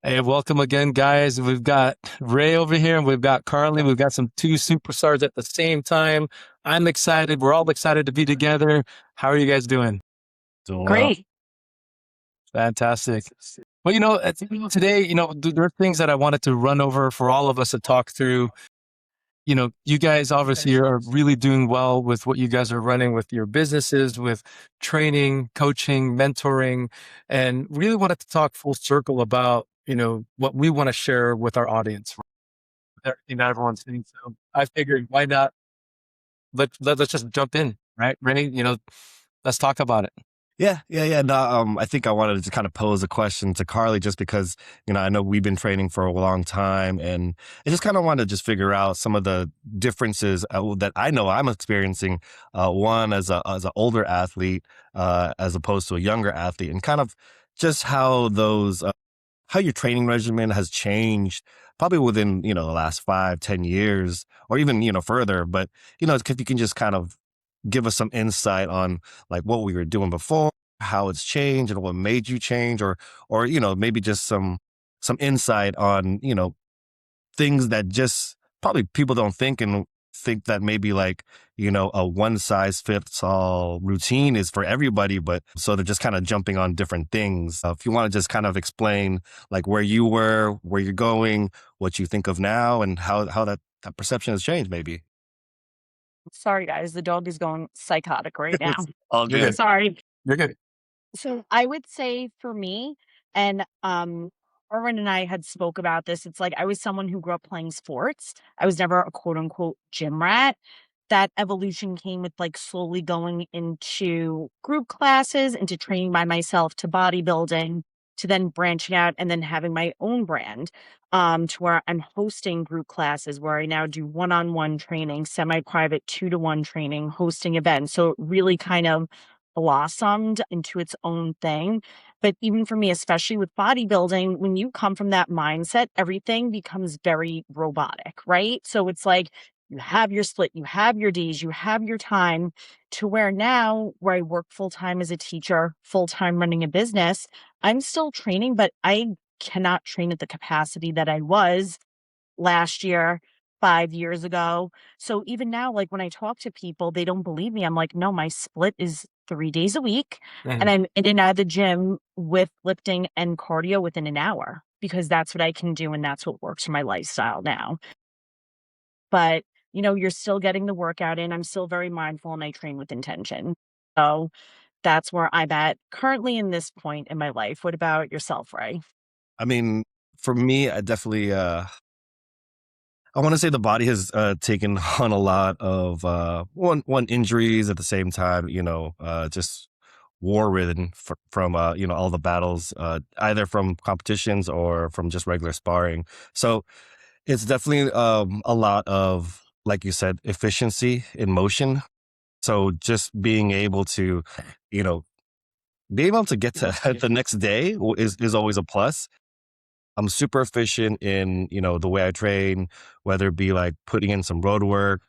Hey, welcome again, guys. We've got Ray over here and we've got Carly. We've got some two superstars at the same time. I'm excited. We're all excited to be together. How are you guys doing? Doing well. Great. Fantastic. Well, today, there are things that I wanted to run over for all of us to talk through. You guys obviously are really doing well with what you guys are running with your businesses, with training, coaching, mentoring, and really wanted to talk full circle about, what we want to share with our audience, with everything that everyone's saying. So I figured, why not? Let's just jump in, right? Rennie, let's talk about it. Yeah. No, I think I wanted to kind of pose a question to Carly just because, I know we've been training for a long time and I just kind of wanted to just figure out some of the differences that I know I'm experiencing, one as an older athlete, as opposed to a younger athlete, and kind of just how how your training regimen has changed probably within, the last 5, 10 years or even, further. But, if you can just kind of give us some insight on like what we were doing before, how it's changed and what made you change, or, maybe just some insight on, things that just probably people don't think and think that maybe like, a one size fits all routine is for everybody, but so they're just kind of jumping on different things. If you want to just kind of explain like where you were, where you're going, what you think of now, and how that perception has changed maybe. Sorry, guys. The dog is going psychotic right now. All You're good. good. Sorry. You're good. So I would say for me, and Erwin and I had spoke about this. It's like I was someone who grew up playing sports. I was never a quote unquote gym rat. That evolution came with like slowly going into group classes, into training by myself, to bodybuilding, to then branching out and then having my own brand, to where I'm hosting group classes where I now do one-on-one training, semi-private 2-to-1 training, hosting events. So it really kind of blossomed into its own thing. But even for me, especially with bodybuilding, when you come from that mindset, everything becomes very robotic, right? So it's like you have your split, you have your days, you have your time, to where now, where I work full time as a teacher, full time running a business, I'm still training, but I cannot train at the capacity that I was last year, 5 years ago. So even now, like when I talk to people, they don't believe me. I'm like, no, my split is 3 days a week. And Mhm. I'm in and out of the gym with lifting and cardio within an hour because that's what I can do. And that's what works for my lifestyle now. But, you're still getting the workout in. I'm still very mindful and I train with intention. So that's where I'm at currently in this point in my life. What about yourself, Ray? I mean, for me, I definitely, I want to say the body has taken on a lot of one injuries at the same time, just war ridden from all the battles, either from competitions or from just regular sparring. So it's definitely a lot of, like you said, efficiency in motion. So just being able to, you know, being able to get to the next day is always a plus. I'm super efficient in, the way I train, whether it be like putting in some road work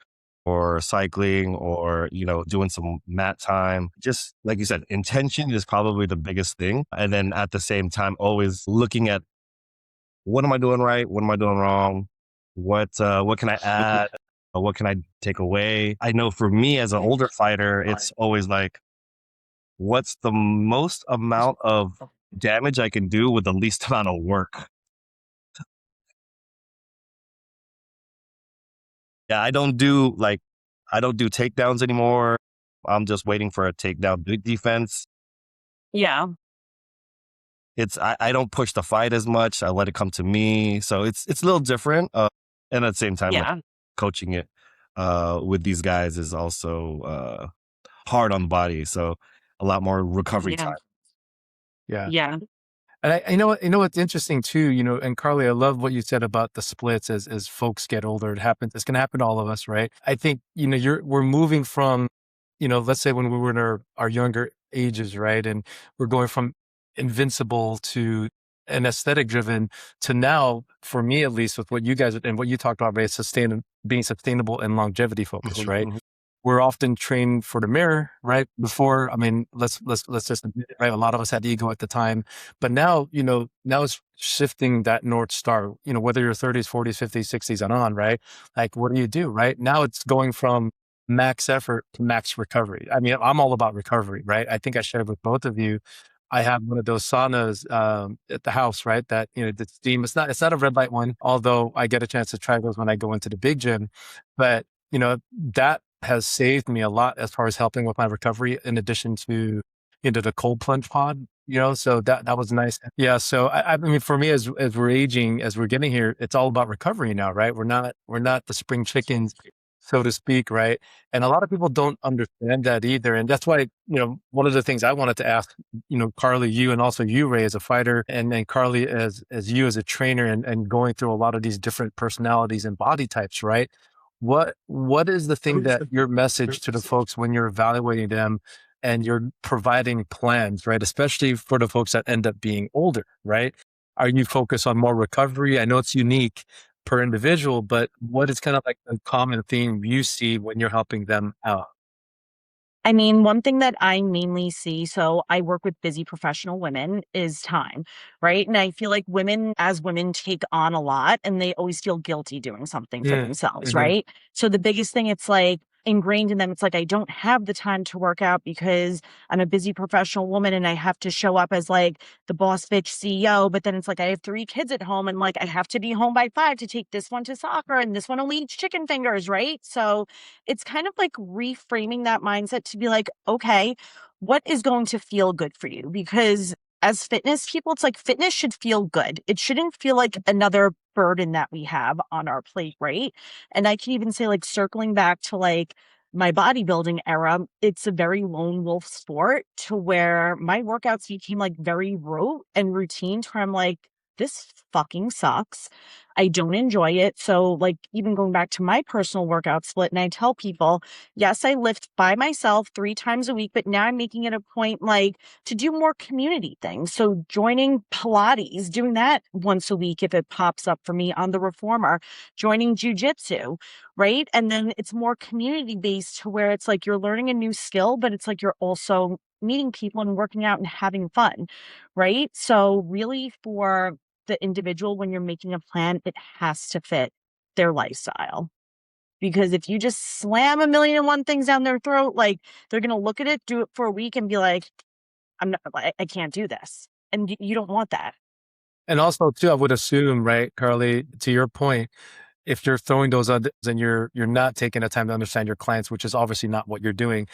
or cycling or, doing some mat time. Just like you said, intention is probably the biggest thing. And then at the same time, always looking at what am I doing right? What am I doing wrong? What can I add? What can I take away? I know for me as an older fighter, it's always like, what's the most amount of damage I can do with the least amount of work? Yeah, I don't do takedowns anymore. I'm just waiting for a takedown defense. Yeah. I don't push the fight as much. I let it come to me. So it's a little different. And at the same time, like Yeah. coaching it with these guys is also hard on the body. So a lot more recovery Yeah. time. Yeah. Yeah. And what's interesting too, and Carly, I love what you said about the splits as folks get older. It happens. It's going to happen to all of us, right? I think, we're moving from, let's say when we were in our younger ages, right? And we're going from invincible to an aesthetic driven to now, for me, at least with what you guys and what you talked about, right? Being sustainable and longevity focused, Mhm, right? mhm. we're often trained for the mirror, right? Before, I mean, let's just admit it, right? A lot of us had ego at the time, but now, now it's shifting that North Star, whether you're 30s, 40s, 50s, 60s and on, right? Like, what do you do, right? Now it's going from max effort to max recovery. I mean, I'm all about recovery, right? I think I shared with both of you. I have one of those saunas at the house, right? That the steam. It's not a red light one, although I get a chance to try those when I go into the big gym. But that has saved me a lot as far as helping with my recovery. In addition to the cold plunge pod, so that was nice. Yeah. So I mean, for me, as we're aging, as we're getting here, it's all about recovery now, right? We're not the spring chickens, so to speak, right? And a lot of people don't understand that either. And that's why, one of the things I wanted to ask, Carly, you, and also you, Ray, as a fighter, and Carly, as you as a trainer, and going through a lot of these different personalities and body types, right? What is the thing that your message to the folks when you're evaluating them and you're providing plans, right? Especially for the folks that end up being older, right? Are you focused on more recovery? I know it's unique per individual, but what is kind of like a common theme you see when you're helping them out? I mean, one thing that I mainly see, so I work with busy professional women, is time, right? And I feel like as women, take on a lot and they always feel guilty doing something for themselves, Mm-hmm. right? So the biggest thing, it's like ingrained in them, it's like, I don't have the time to work out because I'm a busy professional woman and I have to show up as like the boss bitch CEO. But then it's like, I have 3 kids at home and like, I have to be home by 5 to take this one to soccer and this one only eats chicken fingers, right? So it's kind of like reframing that mindset to be like, okay, what is going to feel good for you? Because as fitness people, it's like fitness should feel good. It shouldn't feel like another burden that we have on our plate, right? And I can even say, like, circling back to like my bodybuilding era, it's a very lone wolf sport to where my workouts became like very rote and routine to where I'm like, this fucking sucks. I don't enjoy it. So, like, even going back to my personal workout split, and I tell people, yes, I lift by myself 3 times a week, but now I'm making it a point, like, to do more community things. So, joining Pilates, doing that once a week if it pops up for me on the reformer, joining jujitsu, right? And then it's more community based to where it's like you're learning a new skill, but it's like you're also meeting people and working out and having fun, right? So, really, for the individual, when you're making a plan, it has to fit their lifestyle. Because if you just slam a million and one things down their throat, like, they're going to look at it, do it for a week and be like, I can't do this. And you don't want that. And also too, I would assume, right, Carly, to your point, if you're throwing those others and you're not taking the time to understand your clients, which is obviously not what you're doing,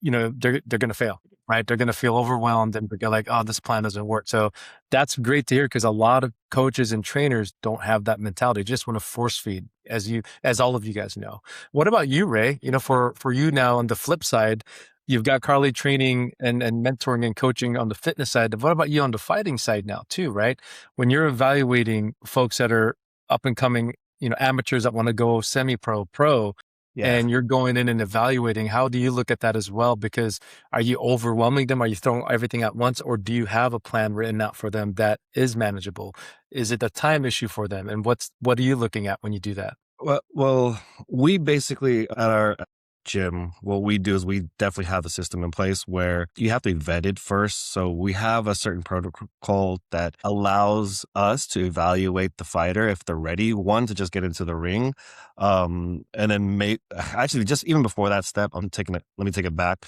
they're going to fail, right? They're going to feel overwhelmed and they're like, oh, this plan doesn't work. So that's great to hear, because a lot of coaches and trainers don't have that mentality. They just want to force feed, as all of you guys know. What about you, Ray? For you now, on the flip side, you've got Carly training and mentoring and coaching on the fitness side. What about you on the fighting side now too, right? When you're evaluating folks that are up and coming, amateurs that want to go semi-pro, pro, Yeah. and you're going in and evaluating, how do you look at that as well? Because are you overwhelming them? Are you throwing everything at once? Or do you have a plan written out for them that is manageable? Is it a time issue for them? And what are you looking at when you do that? Well, we basically at our gym, what we do is we definitely have a system in place where you have to be vetted first. So we have a certain protocol that allows us to evaluate the fighter if they're ready, one, to just get into the ring. And then actually, just even before that step, let me take it back.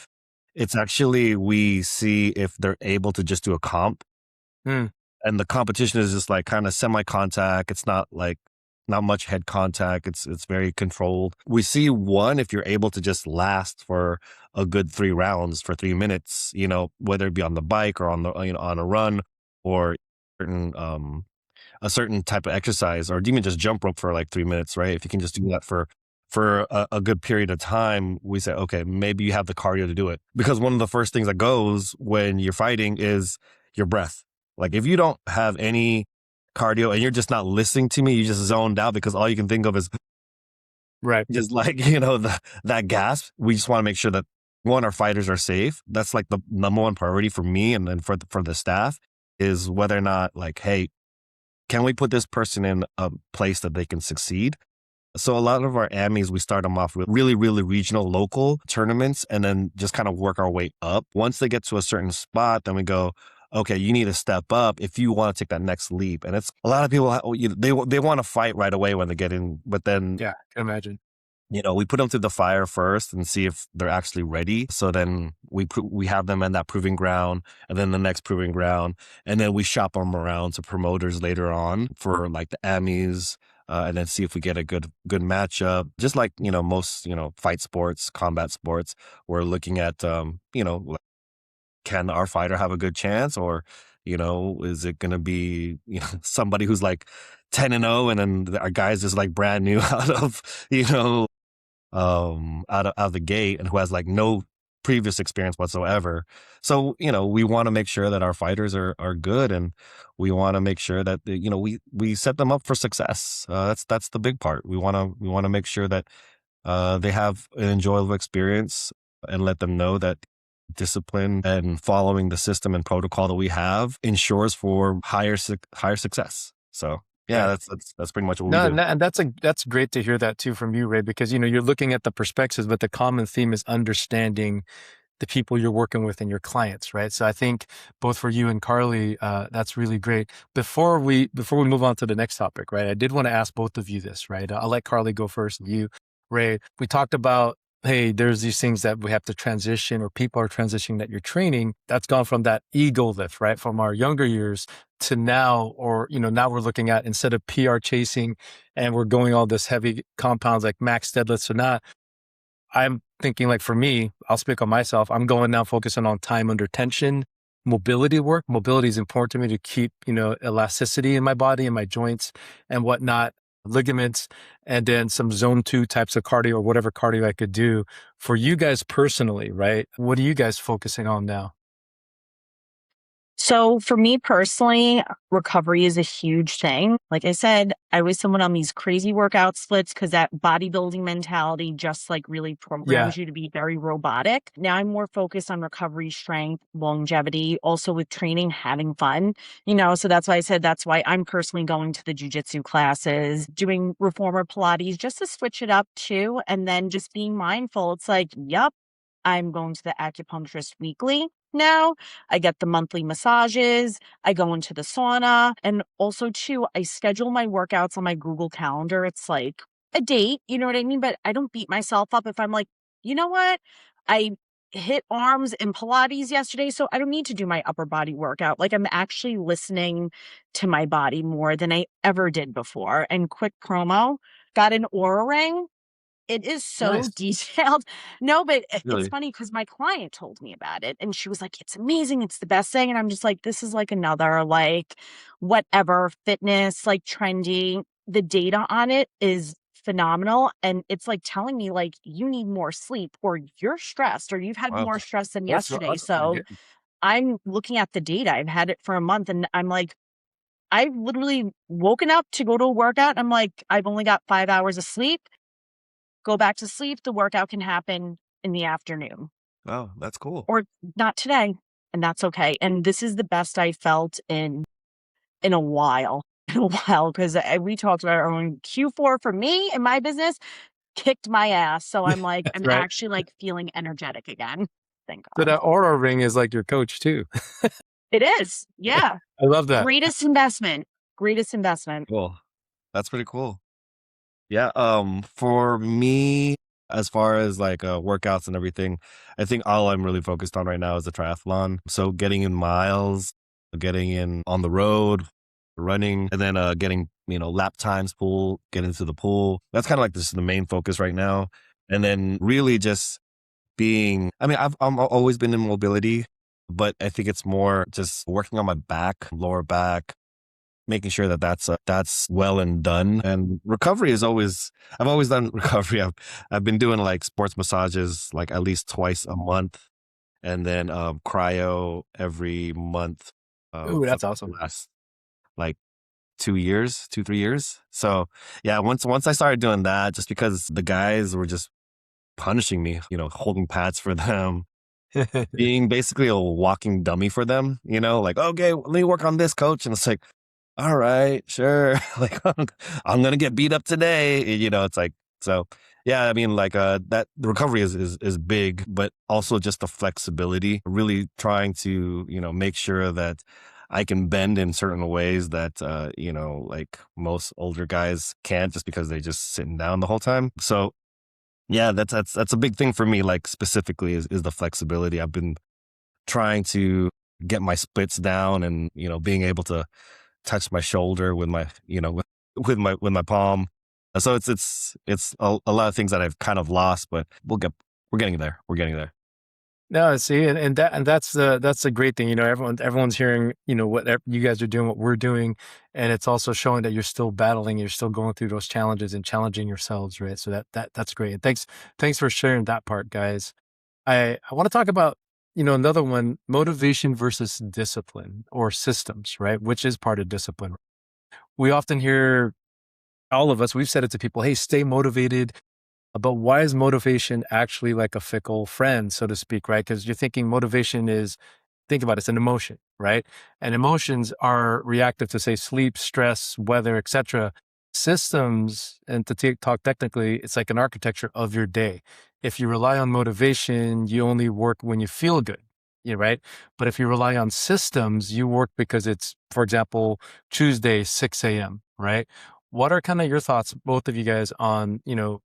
It's actually, we see if they're able to just do a comp. Hmm. And the competition is just like kind of semi-contact. It's not much head contact. It's very controlled. We see one, if you're able to just last for a good 3 rounds for 3 minutes, whether it be on the bike or on the on a run, or certain a certain type of exercise, or even just jump rope for like 3 minutes, right? If you can just do that for a good period of time, we say, okay, maybe you have the cardio to do it. Because one of the first things that goes when you're fighting is your breath. Like, if you don't have any cardio and you're just not listening to me, you just zoned out because all you can think of is Right. just like, that gasp. We just want to make sure that, one, our fighters are safe. That's like the number one priority for me and then for the staff, is whether or not, like, hey, can we put this person in a place that they can succeed? So a lot of our AMIs, we start them off with really, really regional, local tournaments, and then just kind of work our way up. Once they get to a certain spot, then we go, okay, you need to step up if you want to take that next leap. And it's a lot of people, they want to fight right away when they get in, but then Yeah, I can imagine. we put them through the fire first and see if they're actually ready. So then we have them in that proving ground, and then the next proving ground, and then we shop them around to promoters later on for like the Emmys, and then see if we get a good matchup. Just like most fight sports, combat sports, we're looking at can our fighter have a good chance, or is it going to be somebody who's like 10-0, and then our guy's just like brand new out of out of the gate, and who has like no previous experience whatsoever. So, we want to make sure that our fighters are good, and we want to make sure that, we set them up for success. That's the big part. We want to make sure that, they have an enjoyable experience, and let them know that discipline and following the system and protocol that we have ensures for higher success. So yeah, that's pretty much what we do. And that's great to hear that too from you, Ray, because you're looking at the perspectives, but the common theme is understanding the people you're working with and your clients, right? So I think both for you and Carly, that's really great. Before we move on to the next topic, right? I did want to ask both of you this, right? I'll let Carly go first, and you, Ray. We talked about, hey, there's these things that we have to transition, or people are transitioning that you're training. That's gone from that ego lift, right? From our younger years to now, or, now we're looking at, instead of PR chasing and we're going all this heavy compounds like max deadlifts or not, I'm thinking, like, for me, I'll speak on myself. I'm going now focusing on time under tension, mobility work. Mobility is important to me to keep, elasticity in my body and my joints and whatnot, ligaments, and then some zone 2 types of cardio, or whatever cardio I could do. For you guys personally, right? What are you guys focusing on now? So for me personally, recovery is a huge thing. Like I said, I was someone on these crazy workout splits because that bodybuilding mentality just like really programs you to be very robotic. Now I'm more focused on recovery, strength, longevity, also with training, having fun, so that's why I said that's why I'm personally going to the jujitsu classes, doing reformer Pilates just to switch it up too. And then just being mindful. It's like, yep, I'm going to the acupuncturist weekly now. I get the monthly massages. I go into the sauna. And also, too, I schedule my workouts on my Google Calendar. It's like a date, you know what I mean? But I don't beat myself up if I'm like, you know what? I hit arms in Pilates yesterday, so I don't need to do my upper body workout. Like, I'm actually listening to my body more than I ever did before. And quick promo, got an Aura ring. It is so Nice. detailed. No, but Really? it's funny because my client told me about it, and she was like, "It's amazing. It's the best thing." And I'm just like, "This is like another like whatever fitness, like trendy." The data on it is phenomenal, and it's like telling me like you need more sleep, or you're stressed, or you've had Wow. more stress than That's yesterday. that's really So good. I'm looking at the data. I've had it for a month, and I'm like, I've literally woken up to go to a workout. I'm like, I've only got 5 hours of sleep. Go back to sleep, the workout can happen in the afternoon Wow, that's cool. or not today, and that's okay. And this is the best I felt in a while, in a while, 'cause we talked about our own Q4 for me and my business kicked my ass. So I'm like, That's I'm right. actually like feeling energetic again. Thank So God. that Aura ring is like your coach too. It is. Yeah. I love that. Greatest investment. Greatest investment. Cool. That's pretty cool. Yeah, for me, as far as like workouts and everything, I think all I'm really focused on right now is the triathlon. So getting in miles, getting in on the road, running, and then getting lap times, getting to the pool. That's kind of like just the main focus right now. And then really just being, I mean, I'm always been in mobility, but I think it's more just working on my back, lower back, making sure that that's well and done. And recovery is always, I've always done recovery. I've been doing like sports massages like at least twice a month, and then cryo every month Ooh, for that's awesome. the last like 2 3 years. So yeah, once I started doing that, just because the guys were just punishing me, holding pads for them, being basically a walking dummy for them, like, okay, let me work on this, coach. And it's like, all right, sure. Like I'm gonna get beat up today. It's like so. Yeah, I mean, like that the recovery is big, but also just the flexibility. Really trying to make sure that I can bend in certain ways that like most older guys can't, just because they're just sitting down the whole time. So yeah, that's a big thing for me. Like specifically is the flexibility. I've been trying to get my splits down, and being able to touch my shoulder with my with my palm. So it's a lot of things that I've kind of lost, but we're getting there. We're getting there. No, see, and that's the great thing. Everyone's hearing, what you guys are doing, what we're doing, and it's also showing that you're still battling, you're still going through those challenges and challenging yourselves, right? So that's great. And thanks for sharing that part, guys. I want to talk about, another one, motivation versus discipline or systems, right? Which is part of discipline. We often hear, all of us, we've said it to people, hey, stay motivated. But why is motivation actually like a fickle friend, so to speak, right? Because you're thinking motivation is, think about it, it's an emotion, right? And emotions are reactive to, say, sleep, stress, weather, etc. Systems, and to talk technically, it's like an architecture of your day. If you rely on motivation, you only work when you feel good, right? But if you rely on systems, you work because it's, for example, Tuesday, 6 a.m., right? What are kind of your thoughts, both of you guys, on,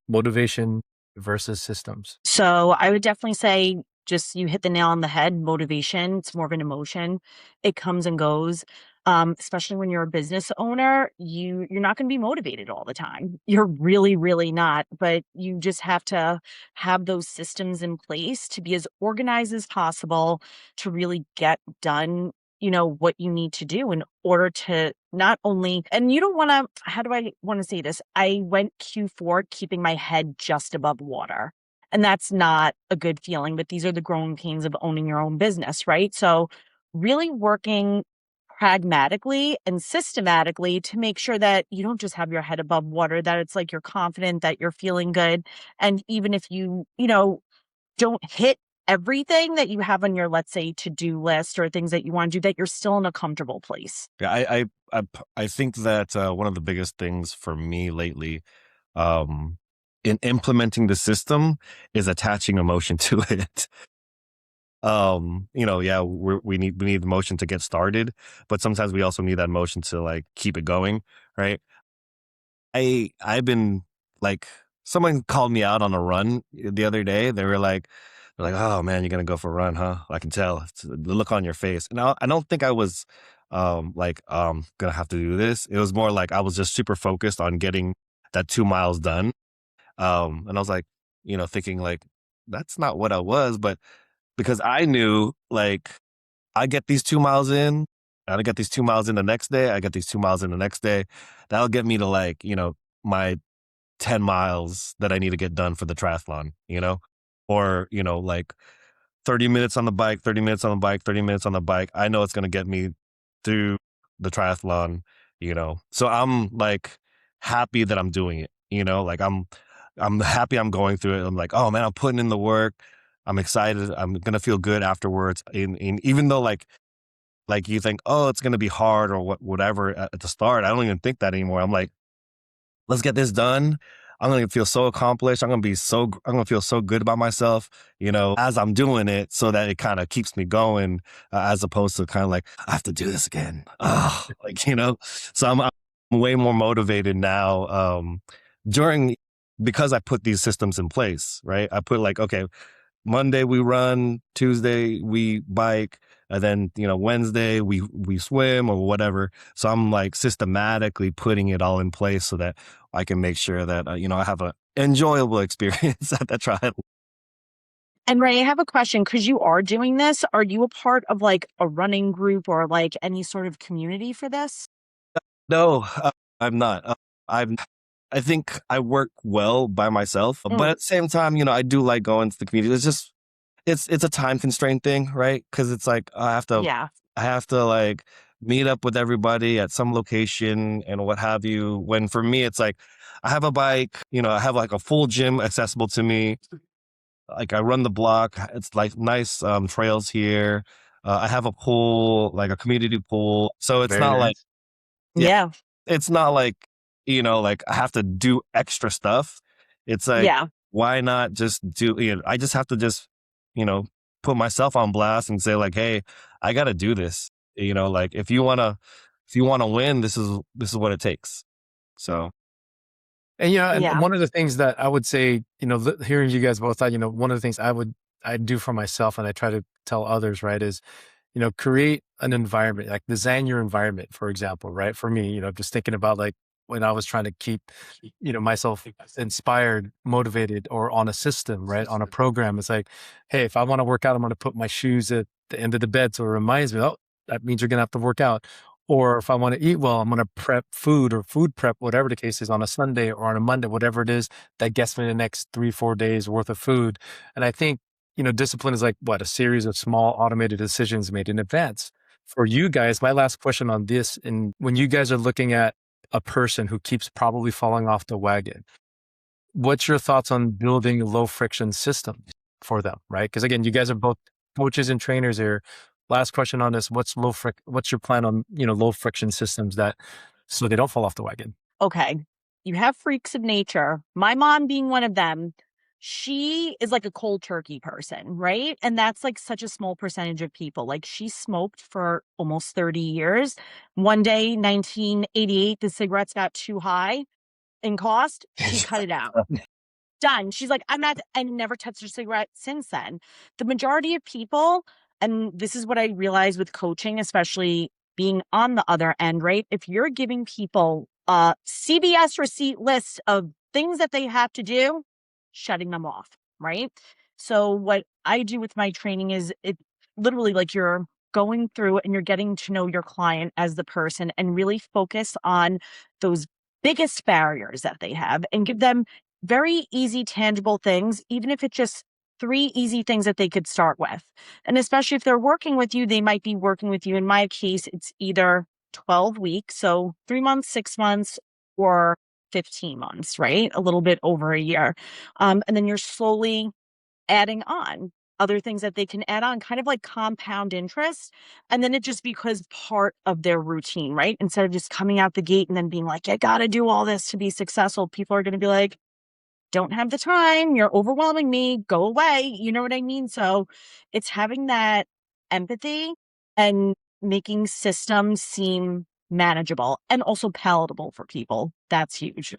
motivation versus systems? So I would definitely say, just you hit the nail on the head. Motivation, it's more of an emotion. It comes and goes. Especially when you're a business owner, you're not going to be motivated all the time. You're really, really not. But you just have to have those systems in place to be as organized as possible to really get done, what you need to do in order to not only, and you don't want to, how do I want to say this? I went Q4 keeping my head just above water. And that's not a good feeling, but these are the growing pains of owning your own business, right? So really working pragmatically and systematically to make sure that you don't just have your head above water, that it's like you're confident, that you're feeling good. And even if don't hit everything that you have on your, let's say, to-do list or things that you want to do, that you're still in a comfortable place. Yeah, I think that one of the biggest things for me lately, um, in implementing the system, is attaching emotion to it. Yeah, we need emotion to get started, but sometimes we also need that emotion to like keep it going, right? I've been like, someone called me out on a run the other day. They're like, oh man, you're gonna go for a run, huh? I can tell. It's the look on your face. And I don't think I was gonna have to do this. It was more like I was just super focused on getting that 2 miles done. And I was like, thinking like, that's not what I was, but because I knew like, I get these 2 miles in, I get these 2 miles in the next day, I get these 2 miles in the next day. That'll get me to like, my 10 miles that I need to get done for the triathlon, or, like 30 minutes on the bike, 30 minutes on the bike, 30 minutes on the bike. I know it's going to get me through the triathlon. So I'm like happy that I'm doing it, like I'm happy I'm going through it. I'm like, oh man, I'm putting in the work. I'm excited. I'm going to feel good afterwards. And even though like you think, oh, it's going to be hard or whatever at the start, I don't even think that anymore. I'm like, let's get this done. I'm going to feel so accomplished. I'm going to feel so good about myself, as I'm doing it, so that it kind of keeps me going, as opposed to kind of like, I have to do this again. Oh, so I'm way more motivated now, because I put these systems in place, right? I put like, okay, Monday we run, Tuesday we bike, and then Wednesday we swim or whatever. So I'm like systematically putting it all in place so that I can make sure that I have an enjoyable experience at the trial. And Ray, I have a question, because you are doing this. Are you a part of like a running group or like any sort of community for this? No, I'm not. I think I work well by myself, but Mm, at the same time, I do like going to the community. It's just it's a time constraint thing, right? Because it's like yeah. I have to like meet up with everybody at some location and what have you. When for me, it's like I have a bike, I have like a full gym accessible to me. Like I run the block. It's like nice trails here. I have a pool, like a community pool. So it's Very not like nice. Yeah. It's not like, like I have to do extra stuff. It's like, Yeah. why not just I just have to just, you know, put myself on blast and say like, hey, I got to do this. Like if you want to win, this is what it takes. So, And, and Yeah. one of the things that I would say, hearing you guys both, one of the things I do for myself and I try to tell others, right, is, create an environment, like design your environment, for example, right? For me, just thinking about like when I was trying to keep, myself inspired, motivated, or on a system, right? On a program. It's like, hey, if I want to work out, I'm going to put my shoes at the end of the bed. So it reminds me, oh, that means you're going to have to work out. Or if I want to eat well, I'm going to prep food or food prep, whatever the case is, on a Sunday or on a Monday, whatever it is that gets me the next 3-4 days worth of food. And I think, discipline is like what? A series of small automated decisions made in advance. For you guys, my last question on this, and when you guys are looking at a person who keeps probably falling off the wagon, what's your thoughts on building low friction systems for them, right? Because again, you guys are both coaches and trainers here. Last question on this: what's your plan on low friction systems that so they don't fall off the wagon? Okay. You have freaks of nature. My mom being one of them. She is like a cold turkey person, right? And that's like such a small percentage of people. Like she smoked for almost 30 years. One day, 1988, the cigarettes got too high in cost. She cut it out. Done. She's like, I'm not, and never touched a cigarette since then. The majority of people, and this is what I realize with coaching, especially being on the other end, right? If you're giving people a CVS receipt list of things that they have to do, shutting them off, right? So what I do with my training is it literally like you're going through and you're getting to know your client as the person and really focus on those biggest barriers that they have and give them very easy, tangible things, even if it's just 3 easy things that they could start with. And especially if they're working with you, they might be working with you. In my case, it's either 12 weeks, so 3 months, 6 months, or 15 months, right? A little bit over a year. And then you're slowly adding on other things that they can add on, kind of like compound interest. And then it just becomes part of their routine, right? Instead of just coming out the gate and then being like, I got to do all this to be successful, people are going to be like, don't have the time, you're overwhelming me, go away. You know what I mean? So it's having that empathy and making systems seem manageable and also palatable for people. That's huge.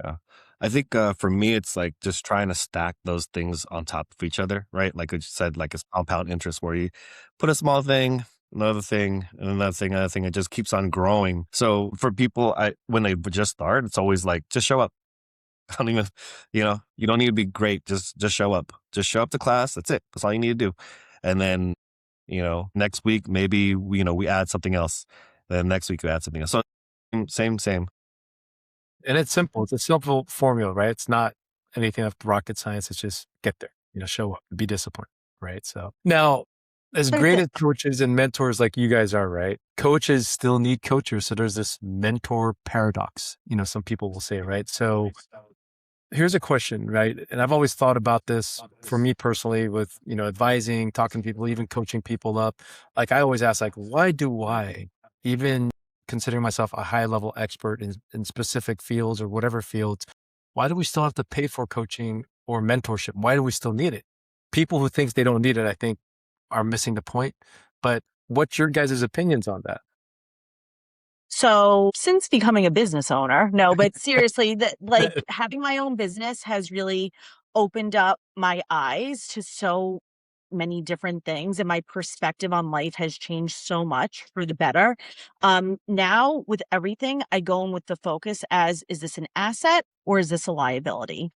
yeah. I think for me, it's like just trying to stack those things on top of each other, right? Like I just said, like it's compound interest where you put a small thing, another thing, and another thing, another thing. It just keeps on growing. So for people, when they just start, it's always like, just show up. I don't even, you don't need to be great. Just show up. Just show up to class. That's it. That's all you need to do. And then, next week, maybe, we add something else. Then next week we add something else. So same. And it's simple. It's a simple formula, right? It's not anything of rocket science. It's just get there, show up, be disciplined, right? So now, as That's great it. as coaches and mentors like you guys are, right? Coaches still need coaches. So there's this mentor paradox, some people will say, right? So here's a question, right? And I've always thought about this for me personally with, advising, talking to people, even coaching people up. Like I always ask, like, why do I, even considering myself a high level expert in specific fields or whatever fields, why do we still have to pay for coaching or mentorship? Why do we still need it? People who think they don't need it, I think, are missing the point. But what's your guys' opinions on that? So since becoming a business owner, no, but seriously, that like having my own business has really opened up my eyes to so many different things, and my perspective on life has changed so much for the better. Now with everything, I go in with the focus as, is this an asset or is this a liability?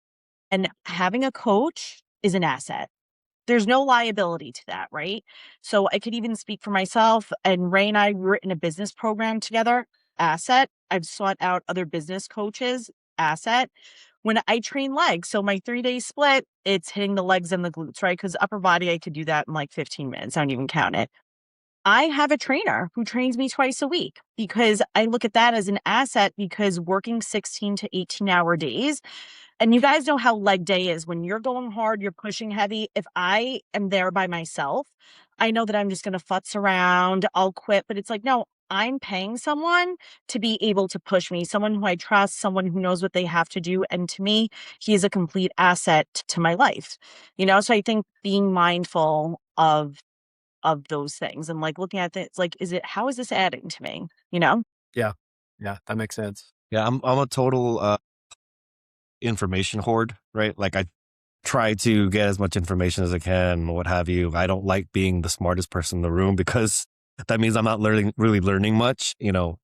And having a coach is an asset. There's no liability to that, right? So I could even speak for myself, and Ray and I were in a business program together, asset. I've sought out other business coaches, asset. When I train legs, so my 3-day split, it's hitting the legs and the glutes, right? Because upper body, I could do that in like 15 minutes. I don't even count it. I have a trainer who trains me twice a week because I look at that as an asset, because working 16 to 18-hour days, and you guys know how leg day is. When you're going hard, you're pushing heavy. If I am there by myself, I know that I'm just going to futz around. I'll quit. But it's like, no, I'm paying someone to be able to push me, someone who I trust, someone who knows what they have to do. And to me, he is a complete asset to my life. So I think being mindful of those things and like looking at it, it's like, how is this adding to me? Yeah. Yeah. That makes sense. Yeah, I'm a total information hoard, right? Like I try to get as much information as I can, what have you. I don't like being the smartest person in the room because that means I'm not really learning much.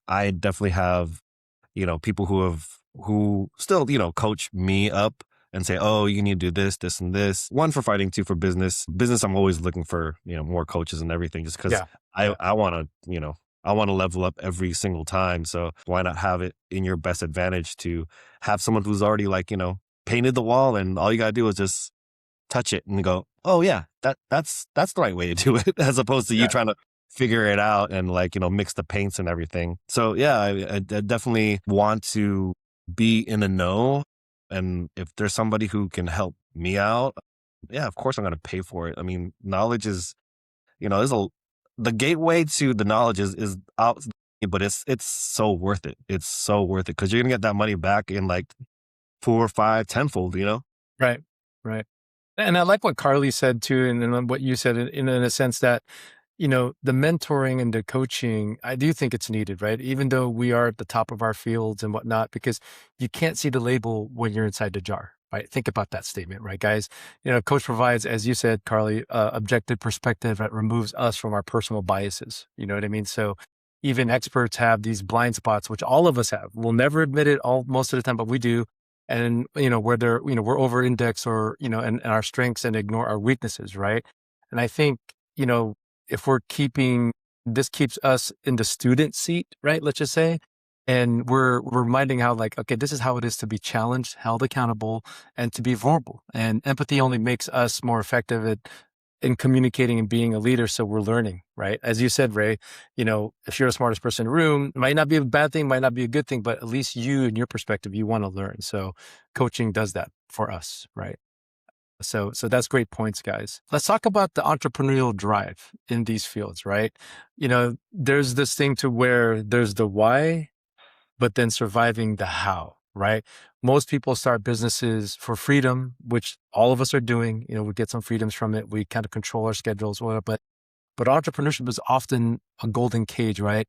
I definitely have, people who still, coach me up and say, oh, you need to do this, this, and this. One for fighting, two for business. Business, I'm always looking for, more coaches and everything just because Yeah. I want to, I want to level up every single time. So why not have it in your best advantage to have someone who's already like, painted the wall and all you got to do is just touch it and go, oh yeah, that's the right way to do it, as opposed to you Yeah. trying to figure it out and like, mix the paints and everything. So yeah, I definitely want to be in the know. And if there's somebody who can help me out, yeah, of course I'm going to pay for it. I mean, knowledge is, the gateway to the knowledge is out, but it's so worth it. It's so worth it because you're going to get that money back in like 4 or 5, tenfold. Right. Right. And I like what Carly said too, and then what you said in a sense that, the mentoring and the coaching, I do think it's needed, right? Even though we are at the top of our fields and whatnot, because you can't see the label when you're inside the jar, right? Think about that statement, right, guys? Coach provides, as you said, Carly, objective perspective that removes us from our personal biases. You know what I mean? So even experts have these blind spots, which all of us have. We'll never admit it most of the time, but we do. And, where they're, we're over index or, and our strengths and ignore our weaknesses, right? And I think, if this keeps us in the student seat, right? Let's just say, and we're reminding how like, okay, this is how it is to be challenged, held accountable, and to be vulnerable. And empathy only makes us more effective in communicating and being a leader. So we're learning, right? As you said, Ray, if you're the smartest person in the room, it might not be a bad thing, might not be a good thing, but at least you and your perspective, you want to learn. So coaching does that for us, right? So that's great points, guys. Let's talk about the entrepreneurial drive in these fields, right? There's this thing to where there's the why, but then surviving the how, right? Most people start businesses for freedom, which all of us are doing. We get some freedoms from it. We kind of control our schedules, whatever. But entrepreneurship is often a golden cage, right?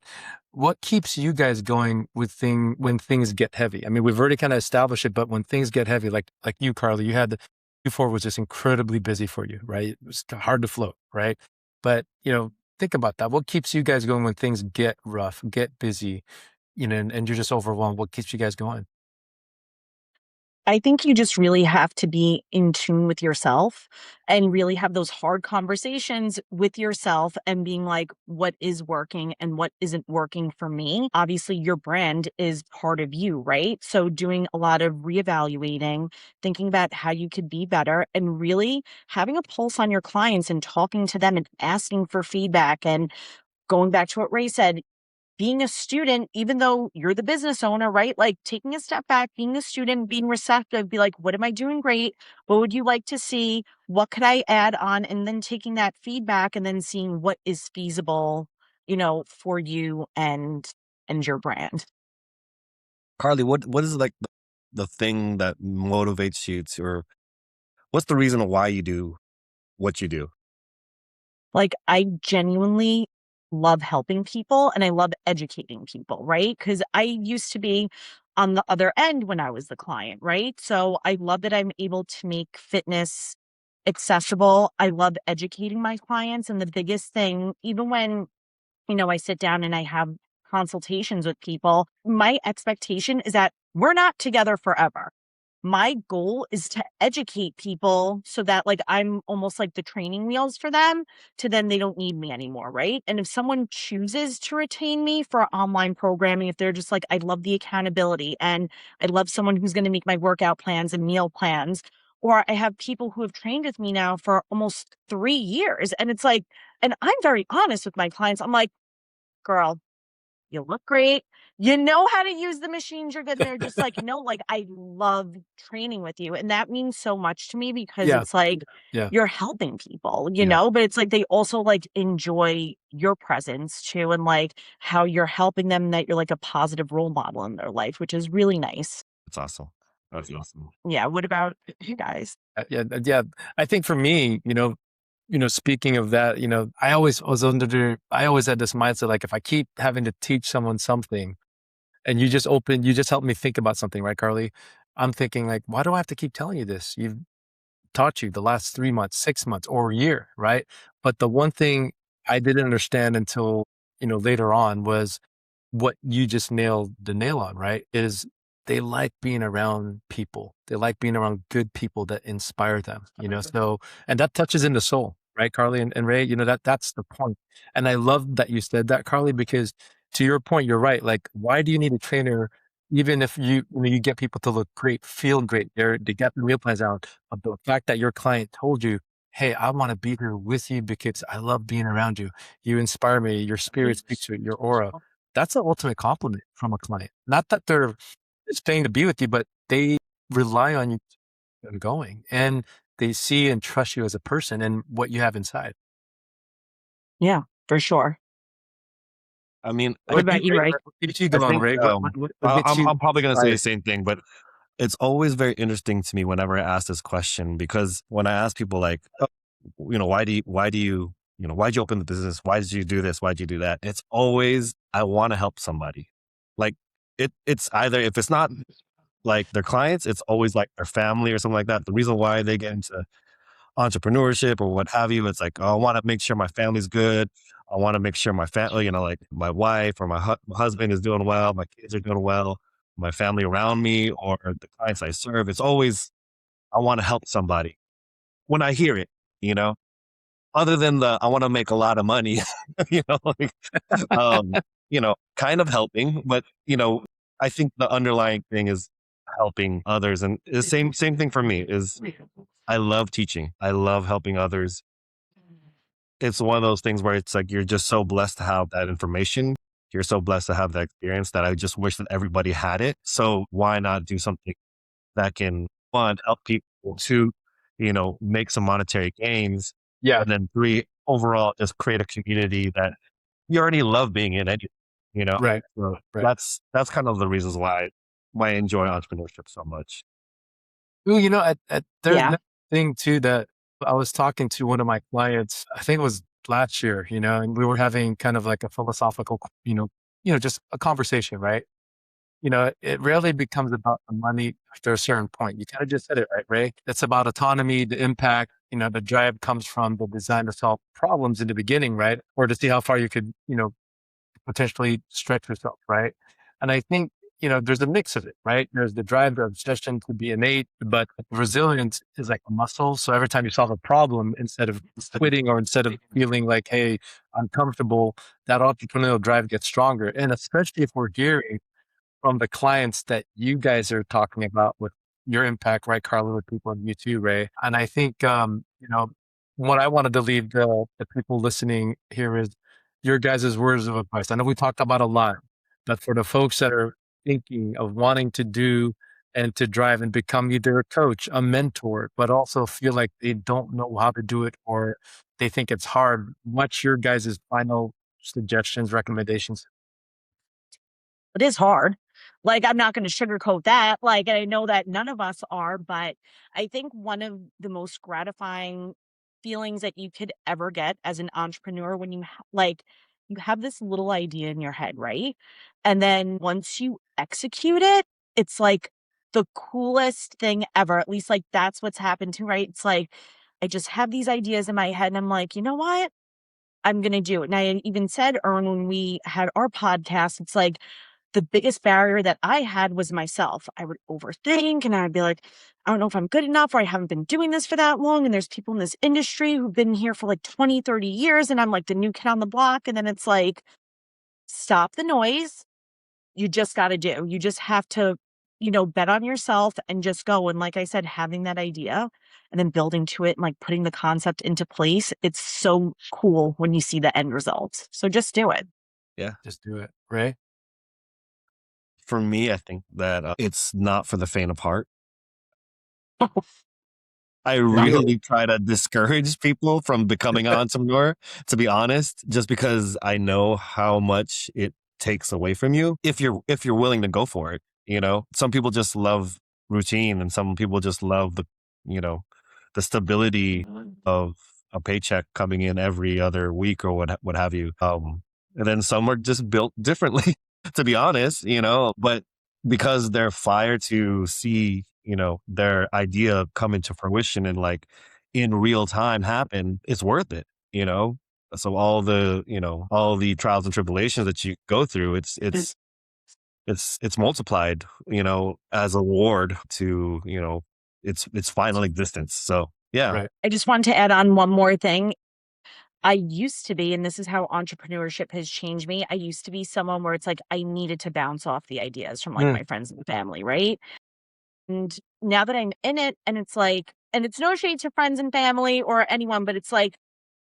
What keeps you guys going when things get heavy? I mean, we've already kind of established it, but when things get heavy, like you, Carly, you had Q4 was just incredibly busy for you, right? It was hard to float, right? But, think about that. What keeps you guys going when things get rough, get busy, and you're just overwhelmed? What keeps you guys going? I think you just really have to be in tune with yourself and really have those hard conversations with yourself and being like, what is working and what isn't working for me? Obviously, your brand is part of you, right? So doing a lot of reevaluating, thinking about how you could be better and really having a pulse on your clients and talking to them and asking for feedback and going back to what Ray said, being a student, even though you're the business owner, right? Like taking a step back, being a student, being receptive, be like, what am I doing great? What would you like to see? What could I add on? And then taking that feedback and then seeing what is feasible, for you and your brand. Carly, what is like the thing that motivates you to, or what's the reason why you do what you do? Like, I genuinely love helping people and I love educating people, right? Because I used to be on the other end when I was the client, right? So I love that I'm able to make fitness accessible. I love educating my clients. And the biggest thing, even when, I sit down and I have consultations with people, my expectation is that we're not together forever. My goal is to educate people so that like I'm almost like the training wheels for them to then they don't need me anymore, right? And if someone chooses to retain me for online programming, if they're just like, I love the accountability and I love someone who's going to make my workout plans and meal plans, or I have people who have trained with me now for almost 3 years. And it's like, and I'm very honest with my clients. I'm like, girl, You look great. You know how to use the machines you're getting. They're just like, no, like I love training with you. And that means so much to me because Yeah. it's like Yeah. you're helping people, Yeah. but it's like they also like enjoy your presence too and like how you're helping them, that you're like a positive role model in their life, which is really nice. It's awesome. That's awesome. Yeah. What about you guys? Yeah. I think for me, speaking of that, I always I always had this mindset, like if I keep having to teach someone something and you just helped me think about something, right, Carly? I'm thinking like, why do I have to keep telling you this? You've taught you the last 3 months, 6 months, or a year, right? But the one thing I didn't understand until, later on was what you just nailed the nail on, right? Is they like being around people. They like being around good people that inspire them, so, and that touches in the soul, right, Carly and Ray, that's the point. And I love that you said that, Carly, because to your point, you're right. Like, why do you need a trainer? Even if you get people to look great, feel great, they get the meal plans out. But the fact that your client told you, hey, I want to be here with you because I love being around you. You inspire me. Your spirit speaks to it, your aura. That's the ultimate compliment from a client. Not that they're just paying to be with you, but they rely on you to keep them going. And they see and trust you as a person and what you have inside. Yeah, for sure. I mean, What about you, Ray? What keeps you I going, think Ray? What gets you I'm probably going to say the inspired? same thing, but it's always very interesting to me whenever I ask this question, because when I ask people like, oh, why'd you open the business? Why did you do this? Why'd you do that? It's always, I want to help somebody. Like it's either, if it's not like their clients, it's always like their family or something like that. The reason why they get into entrepreneurship or what have you, it's like, oh, I want to make sure my family's good. I want to make sure my family, like my wife or my husband is doing well, my kids are doing well, my family around me or the clients I serve. It's always, I want to help somebody when I hear it, you know, other than I want to make a lot of money, like, um, kind of helping, but, I think the underlying thing is helping others. And the same thing for me is I love teaching. I love helping others. It's one of those things where it's like, you're just so blessed to have that information. You're so blessed to have that experience that I just wish that everybody had it. So why not do something that can, one, help people, two, make some monetary gains, Yeah. and then three, overall, just create a community that you already love being in anyway, Right. So Right. that's kind of the reasons why I enjoy entrepreneurship so much. Ooh, there's Yeah. another thing too that I was talking to one of my clients, I think it was last year, and we were having kind of like a philosophical, just a conversation, right? It rarely becomes about the money after a certain point. You kind of just said it, right, Ray? It's about autonomy, the impact, the drive comes from the desire to solve problems in the beginning, right? Or to see how far you could, potentially stretch yourself, right? And I think, there's a mix of it, right? There's the drive, the obsession to be innate, but resilience is like a muscle. So every time you solve a problem, instead of quitting or instead of feeling like, hey, I'm comfortable, that entrepreneurial drive gets stronger. And especially if we're hearing from the clients that you guys are talking about with your impact, right, Carla, with people and you too, Ray. And I think, what I wanted to leave the people listening here is your guys' words of advice. I know we talked about a lot, but for the folks that are thinking of wanting to do and to drive and become either a coach, a mentor, but also feel like they don't know how to do it or they think it's hard, what's your guys' final suggestions, recommendations? It is hard. Like, I'm not gonna sugarcoat that, like, and I know that none of us are, but I think one of the most gratifying feelings that you could ever get as an entrepreneur when you have this little idea in your head, right? And then once you execute it, it's like the coolest thing ever. At least, like, that's what's happened to, right? It's like, I just have these ideas in my head and I'm like, "You know what? I'm gonna do it." And I even said, Erwin, when we had our podcast, it's like the biggest barrier that I had was myself. I would overthink and I'd be like, I don't know if I'm good enough or I haven't been doing this for that long. And there's people in this industry who've been here for like 20, 30 years. And I'm like the new kid on the block. And then it's like, stop the noise. You just got to do. You just have to, bet on yourself and just go. And like I said, having that idea and then building to it and like putting the concept into place, it's so cool when you see the end results. So just do it. Yeah. Just do it, Ray. For me, I think that it's not for the faint of heart. I really try to discourage people from becoming an entrepreneur, to be honest, just because I know how much it takes away from you if you're willing to go for it. Some people just love routine, and some people just love you know, the stability of a paycheck coming in every other week or what have you. And then some are just built differently, to be honest. But because they're fired to see, their idea come into fruition and like in real time happen, it's worth it, you know? So all the trials and tribulations that you go through, it's multiplied, as a reward to, its final existence. So yeah. Right. I just wanted to add on one more thing. I used to be, and this is how entrepreneurship has changed me. I used to be someone where it's like I needed to bounce off the ideas from like my friends and family, right? And now that I'm in it, and it's like, and it's no shade to friends and family or anyone, but it's like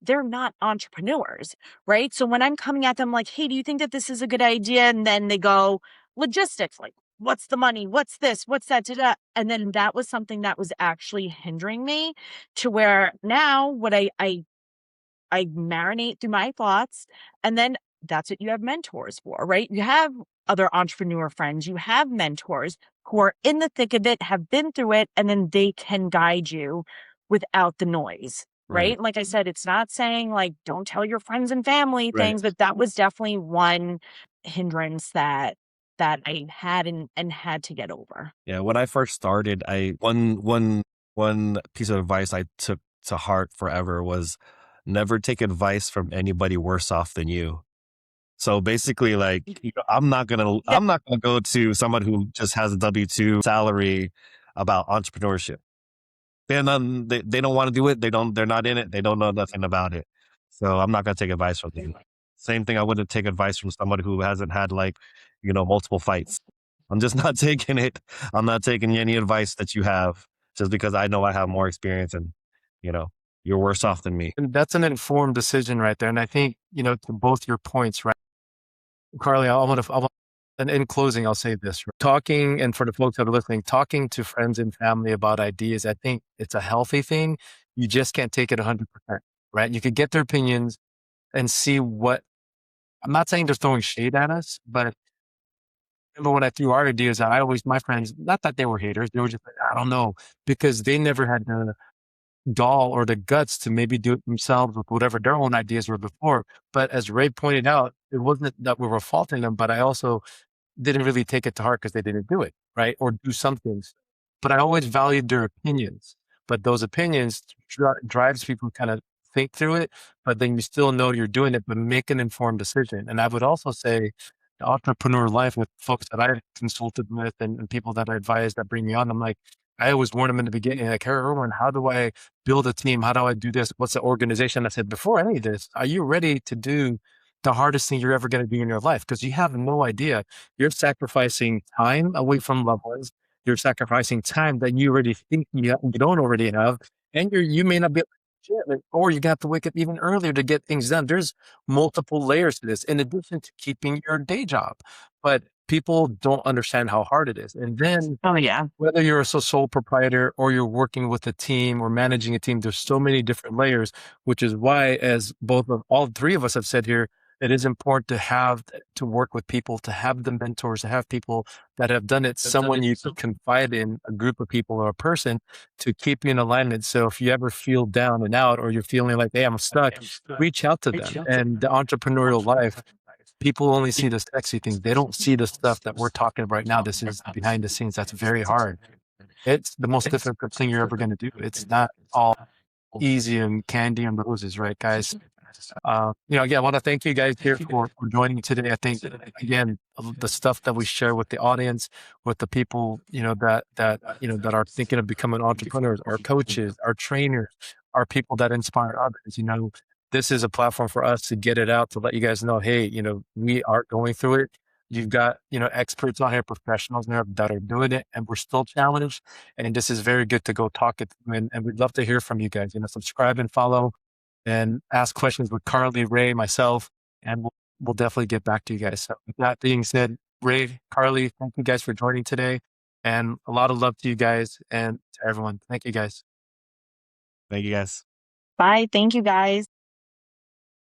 they're not entrepreneurs, right? So when I'm coming at them like, hey, do you think that this is a good idea? And then they go, logistics, like, what's the money? What's this? What's that? Da-da. And then that was something that was actually hindering me to where now what I marinate through my thoughts, and then that's what you have mentors for, right? You have other entrepreneur friends, you have mentors who are in the thick of it, have been through it, and then they can guide you without the noise, Right. right? Like I said, it's not saying like don't tell your friends and family Right. things, but that was definitely one hindrance that I had and had to get over. Yeah. When I first started, one piece of advice I took to heart forever was never take advice from anybody worse off than you. So basically, like, I'm not gonna go to someone who just has a W-2 salary about entrepreneurship. They don't want to do it. They're not in it. They don't know nothing about it. So I'm not gonna take advice from them. Same thing. I wouldn't take advice from someone who hasn't had like, multiple fights. I'm just not taking it. I'm not taking any advice that you have just because I know I have more experience and, you know, you're worse off than me. And that's an informed decision right there. And I think, to both your points, right? Carly, and in closing, I'll say this, right? Talking, and for the folks that are listening, talking to friends and family about ideas, I think it's a healthy thing. You just can't take it 100%, right? You could get their opinions and see what, I'm not saying they're throwing shade at us, but remember when I threw our ideas out, my friends, not that they were haters, they were just like, I don't know, because they never had the gall or the guts to maybe do it themselves with whatever their own ideas were before. But as Ray pointed out, it wasn't that we were faulting them, but I also didn't really take it to heart because they didn't do it, right? Or do some things. But I always valued their opinions. But those opinions drives people kind of think through it, but then you still know you're doing it, but make an informed decision. And I would also say the entrepreneur life with folks that I've consulted with and people that I advise that bring me on, I'm like, I always warn them in the beginning, like, hey, Erwin, how do I build a team? How do I do this? What's the organization? I said, before any of this, are you ready to do the hardest thing you're ever going to do in your life? Because you have no idea. You're sacrificing time away from loved ones. You're sacrificing time that you already think you don't already have. And you may not be able to share it, or you got to wake up even earlier to get things done. There's multiple layers to this, in addition to keeping your day job. But people don't understand how hard it is. And then Oh yeah. whether you're a sole proprietor or you're working with a team or managing a team, there's so many different layers, which is why, as all three of us have said here, it is important to work with people, to have the mentors, to have people that have done it, someone you can confide in, a group of people or a person to keep you in alignment. So if you ever feel down and out, or you're feeling like, hey, I'm stuck, reach out to them. And the entrepreneurial life, people only see the sexy things. They don't see the stuff that we're talking about right now. This is behind the scenes. That's very hard. It's the most difficult thing you're ever going to do. It's not all easy and candy and roses, right, guys? Again, I want to thank you guys here for joining today. I think, again, the stuff that we share with the audience, with the people, that are thinking of becoming entrepreneurs, our coaches, our trainers, our people that inspire others, this is a platform for us to get it out, to let you guys know, hey, we are going through it. You've got, experts on here, professionals there that are doing it, and we're still challenged. And this is very good to go talk it through. And we'd love to hear from you guys. Subscribe and follow and ask questions with Carly, Ray, myself, and we'll definitely get back to you guys. So with that being said, Ray, Carly, thank you guys for joining today. And a lot of love to you guys and to everyone. Thank you guys. Thank you guys. Bye. Thank you guys.